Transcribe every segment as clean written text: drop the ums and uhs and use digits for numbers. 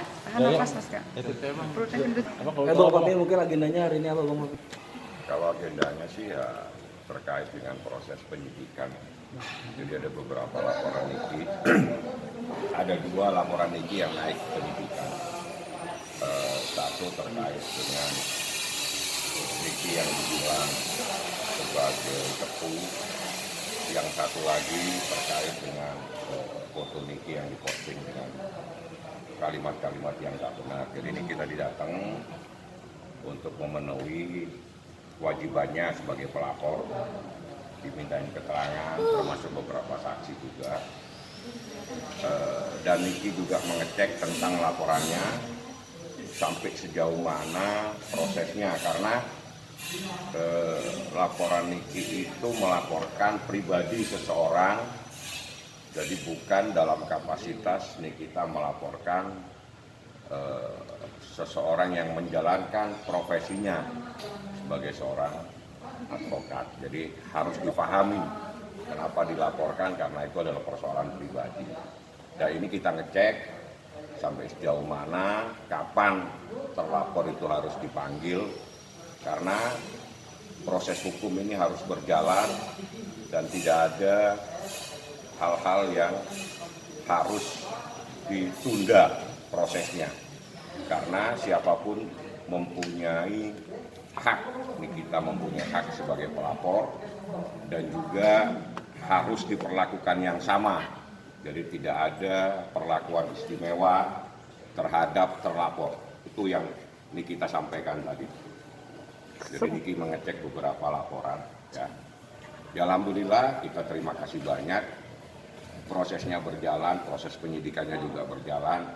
Tahan nafas Mas Kak. Perutnya gendut. Bang Pati mungkin agendanya hari ini apa Bang Pati? Kalau agendanya sih ya terkait dengan proses penyidikan. Jadi ada beberapa laporan Niki, ada 2 laporan Niki yang naik penyidikan. Satu terkait dengan Niki yang dibilang sebagai tepu, yang satu lagi terkait dengan foto Niki yang diposting dengan kalimat-kalimat yang tak benar. Jadi Niki tadi datang untuk memenuhi kewajibannya sebagai pelapor, dimintain keterangan termasuk beberapa saksi juga, dan Niki juga mengecek tentang laporannya sampai sejauh mana prosesnya, karena laporan Niki itu melaporkan pribadi seseorang, jadi bukan dalam kapasitas Nikita melaporkan seseorang yang menjalankan profesinya sebagai seorang advokat. Jadi harus dipahami kenapa dilaporkan, karena itu adalah persoalan pribadi. Dan ini kita ngecek sampai sejauh mana, kapan terlapor itu harus dipanggil, karena proses hukum ini harus berjalan dan tidak ada hal-hal yang harus ditunda prosesnya. Karena siapapun mempunyai hak, kita mempunyai hak sebagai pelapor, dan juga harus diperlakukan yang sama. Jadi tidak ada perlakuan istimewa terhadap terlapor. Itu yang Nikita sampaikan tadi. Jadi Niki mengecek beberapa laporan. Ya. Alhamdulillah kita terima kasih banyak. Prosesnya berjalan, proses penyidikannya juga berjalan.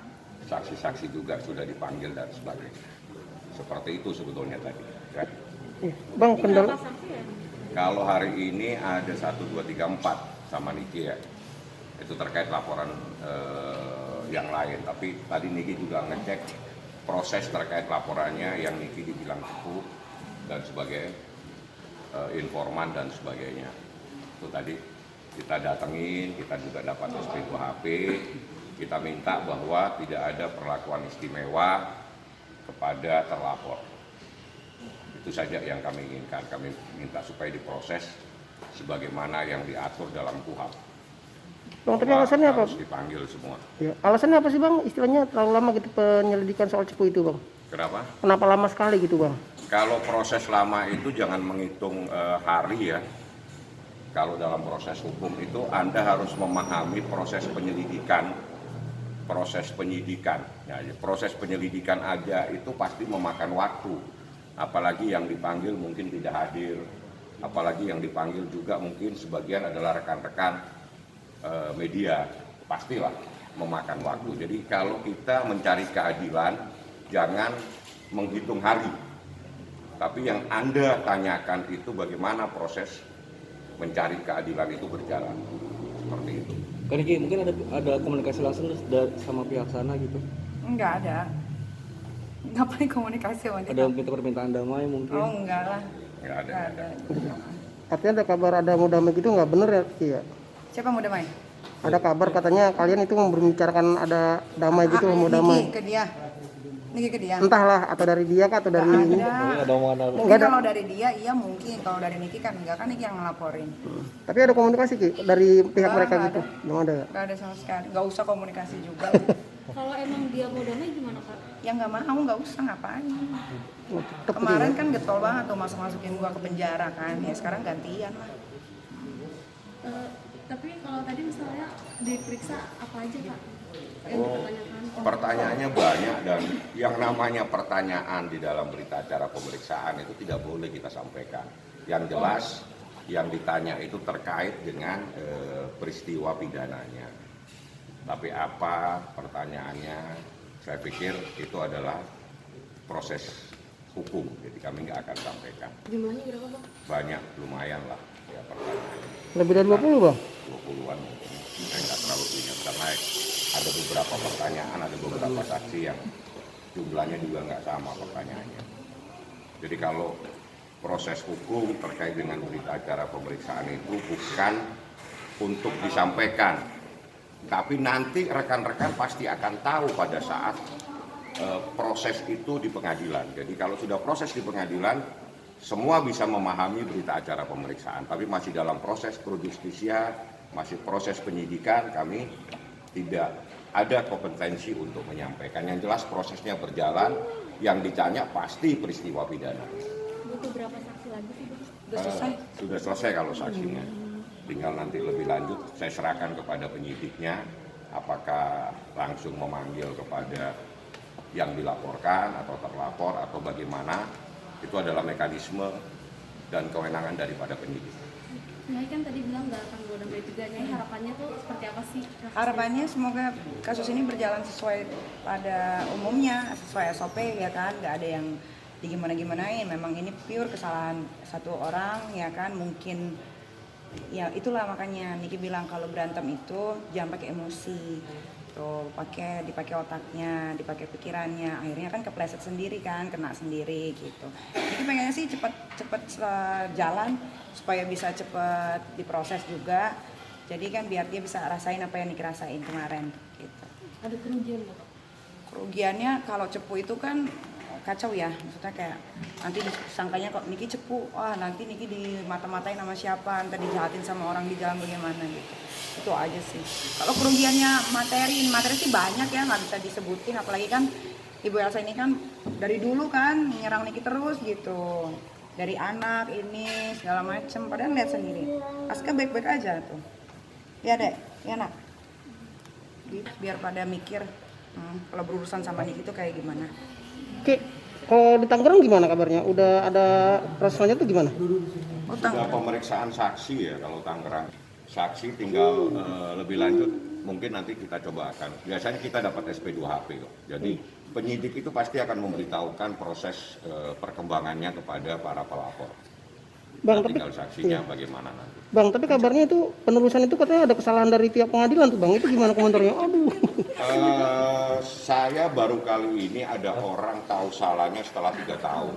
Saksi-saksi juga sudah dipanggil dan sebagainya. Seperti itu sebetulnya tadi. Ya. Bang, kendala. Kalau hari ini ada 1, 2, 3, 4 sama Niki ya. Itu terkait laporan yang lain. Tapi tadi Niki juga ngecek proses terkait laporannya yang Niki dibilang tepu dan sebagai informan dan sebagainya. Itu tadi kita datengin, kita juga dapat SP2HP. Kita minta bahwa tidak ada perlakuan istimewa kepada terlapor. Itu saja yang kami inginkan. Kami minta supaya diproses sebagaimana yang diatur dalam KUHP. Bang, tapi alasannya apa? Harus dipanggil semua. Ya, alasannya apa sih Bang? Istilahnya terlalu lama gitu penyelidikan soal cepu itu Bang. Kenapa? Kenapa lama sekali gitu Bang? Kalau proses lama itu jangan menghitung hari ya. Kalau dalam proses hukum itu Anda harus memahami proses penyelidikan. Ya, proses penyelidikan aja itu pasti memakan waktu. Apalagi yang dipanggil mungkin tidak hadir. Apalagi yang dipanggil juga mungkin sebagian adalah rekan-rekan media. Pastilah memakan waktu. Jadi kalau kita mencari keadilan, jangan menghitung hari. Tapi yang Anda tanyakan itu bagaimana proses mencari keadilan itu berjalan. Seperti itu. Kan Ki, mungkin ada komunikasi langsung sama pihak sana gitu. Enggak ada. Ngapain komunikasi sama dia? Ada minta permintaan damai mungkin. Oh enggak lah. Nggak ada. Artinya ada kabar ada mau damai gitu nggak bener ya Ki ya? Siapa mau damai? Ada kabar katanya kalian itu membicarakan ada damai gitu mau damai. Niki ke dia. Entahlah atau dari dia kah atau dari ini. Ada omongan. Enggak ada. Kalau dari dia iya mungkin, kalau dari Niki kan enggak, kan Niki yang ngelaporin. Tapi ada komunikasi Ki dari pihak mereka Nggak gitu. ada. Belum ada ya? Enggak ada sama sekali. Enggak usah komunikasi juga. Kalau emang dia mau damai gimana Kak? Ya enggak mau, enggak usah ngapain. Tetep Kemarin gitu, kan getol banget tuh masukin gua ke penjara kan. Ya sekarang gantian lah. Tapi kalau tadi misalnya diperiksa apa aja Kak? Yang dipertanyakan? Pertanyaannya banyak, dan yang namanya pertanyaan di dalam berita acara pemeriksaan itu tidak boleh kita sampaikan. Yang jelas yang ditanya itu terkait dengan peristiwa pidananya. Tapi apa pertanyaannya, saya pikir itu adalah proses hukum, jadi kami nggak akan sampaikan. Jumlahnya berapa Bang? Banyak, lumayan lah ya pertanyaannya. Lebih dari 20 Bang? 20-an mungkin, saya nggak terlalu ingat karena ada beberapa pertanyaan, ada beberapa saksi yang jumlahnya juga nggak sama pertanyaannya. Jadi kalau proses hukum terkait dengan berita acara pemeriksaan itu bukan untuk disampaikan, Tapi nanti rekan-rekan pasti akan tahu pada saat proses itu di pengadilan. Jadi kalau sudah proses di pengadilan, semua bisa memahami berita acara pemeriksaan. Tapi masih dalam proses pro justisia, masih proses penyidikan, kami tidak ada kompetensi untuk menyampaikan. Yang jelas prosesnya berjalan, yang ditanya pasti peristiwa pidana. Butuh berapa saksi lagi sih, Bang? Udah selesai. Sudah selesai kalau saksinya. Tinggal nanti lebih lanjut saya serahkan kepada penyidiknya, apakah langsung memanggil kepada yang dilaporkan atau terlapor atau bagaimana. Itu adalah mekanisme dan kewenangan daripada penyidik. Nyai kan tadi bilang nggak akan godam B3. Nyai harapannya tuh seperti apa sih? Harapannya semoga kasus ini berjalan sesuai pada umumnya, sesuai SOP ya kan, nggak ada yang digimana-gimanain. Memang ini pure kesalahan satu orang ya kan, mungkin ya itulah makanya Niki bilang kalau berantem itu jangan pakai emosi. Tuh, dipakai otaknya, dipakai pikirannya, akhirnya kan kepleset sendiri kan, kena sendiri gitu. Jadi pengennya sih cepet jalan supaya bisa cepet diproses juga. Jadi kan biar dia bisa rasain apa yang Niki rasain kemarin gitu. Ada kerugian nggak? Kerugiannya kalau cepu itu kan kacau ya, maksudnya kayak nanti disangkanya kok Niki cepu, wah nanti Niki dimata-matain sama siapa, nanti dijahatin sama orang di jalan bagaimana gitu. Itu aja sih. Kalau kerugiannya materi sih banyak ya, nggak bisa disebutin, apalagi kan Ibu Elsa ini kan dari dulu kan nyerang Niki terus gitu, dari anak ini segala macem, padahal lihat sendiri Aska baik-baik aja tuh ya dek, ya nak, biar pada mikir kalau berurusan sama Niki itu kayak gimana. Oke, kalau di Tangerang gimana kabarnya? Udah ada proses selanjutnya gimana? Sudah pemeriksaan saksi ya kalau Tangerang. Saksi tinggal lebih lanjut mungkin nanti kita coba akan. Biasanya kita dapat SP2HP kok. Jadi penyidik itu pasti akan memberitahukan proses perkembangannya kepada para pelapor. Bang, Nah, tapi tinggal saksinya bagaimana nanti. Bang, tapi kabarnya itu penerusan itu katanya ada kesalahan dari pihak pengadilan tuh Bang. Itu gimana komentarnya? Aduh. Saya baru kali ini ada orang tahu salahnya setelah 3 tahun.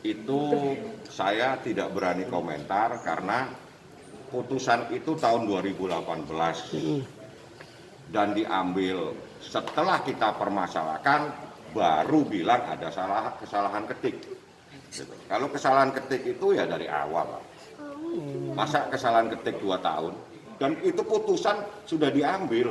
Itu saya tidak berani komentar karena putusan itu tahun 2018 dan diambil setelah kita permasalahkan baru bilang ada kesalahan ketik. Gitu. Kalau kesalahan ketik itu ya dari awal lah. Masa kesalahan ketik 2 tahun dan itu putusan sudah diambil.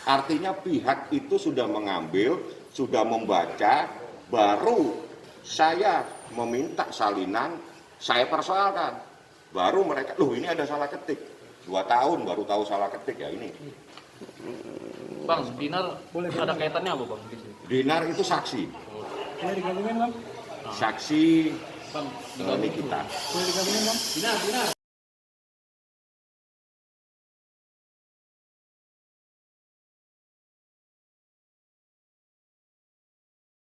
Artinya pihak itu sudah mengambil, sudah membaca, baru saya meminta salinan, saya persoalkan. Baru mereka, loh ini ada salah ketik. 2 tahun baru tahu salah ketik ya ini. Bang, Dinar ada kaitannya apa Bang? Dinar itu saksi. Boleh digabungin Bang? Saksi Bang, Nikita. Boleh digabungin Bang? Dinar.